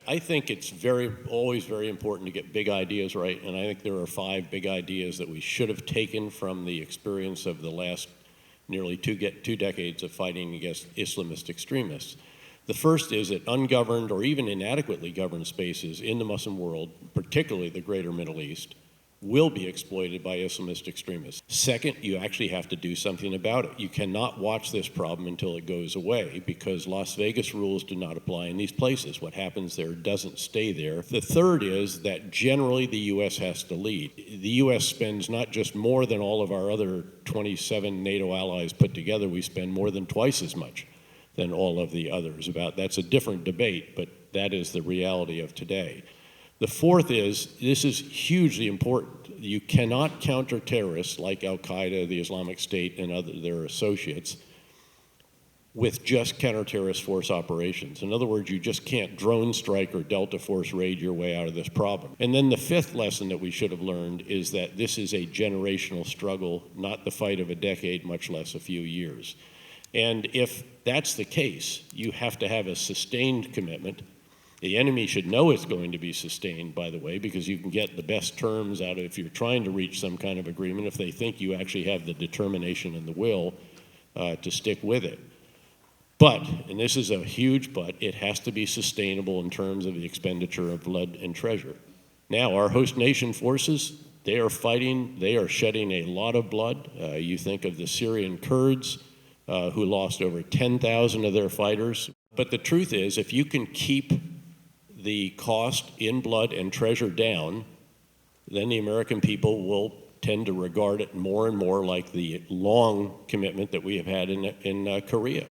I think it's always very important to get big ideas right, and I think there are 5 big ideas that we should have taken from the experience of the last nearly two decades of fighting against Islamist extremists. The first is that ungoverned or even inadequately governed spaces in the Muslim world, particularly the greater Middle East, will be exploited by Islamist extremists. Second, you actually have to do something about it. You cannot watch this problem until it goes away, because Las Vegas rules do not apply in these places. What happens there doesn't stay there. The third is that generally the U.S. has to lead. The U.S. spends not just more than all of our other 27 NATO allies put together, we spend more than twice as much than all of the others. That's a different debate, but that is the reality of today. The fourth is, this is hugely important. You cannot counter terrorists like Al-Qaeda, the Islamic State, and their associates with just counter-terrorist force operations. In other words, you just can't drone strike or Delta Force raid your way out of this problem. And then the fifth lesson that we should have learned is that this is a generational struggle, not the fight of a decade, much less a few years. And if that's the case, you have to have a sustained commitment. The enemy should know it's going to be sustained, by the way, because you can get the best terms out of, if you're trying to reach some kind of agreement, if they think you actually have the determination and the will to stick with it. But, and this is a huge but, it has to be sustainable in terms of the expenditure of blood and treasure. Now, our host nation forces, they are fighting, they are shedding a lot of blood. You think of the Syrian Kurds, who lost over 10,000 of their fighters. But the truth is, if you can keep the cost in blood and treasure down, then the American people will tend to regard it more and more like the long commitment that we have had in Korea.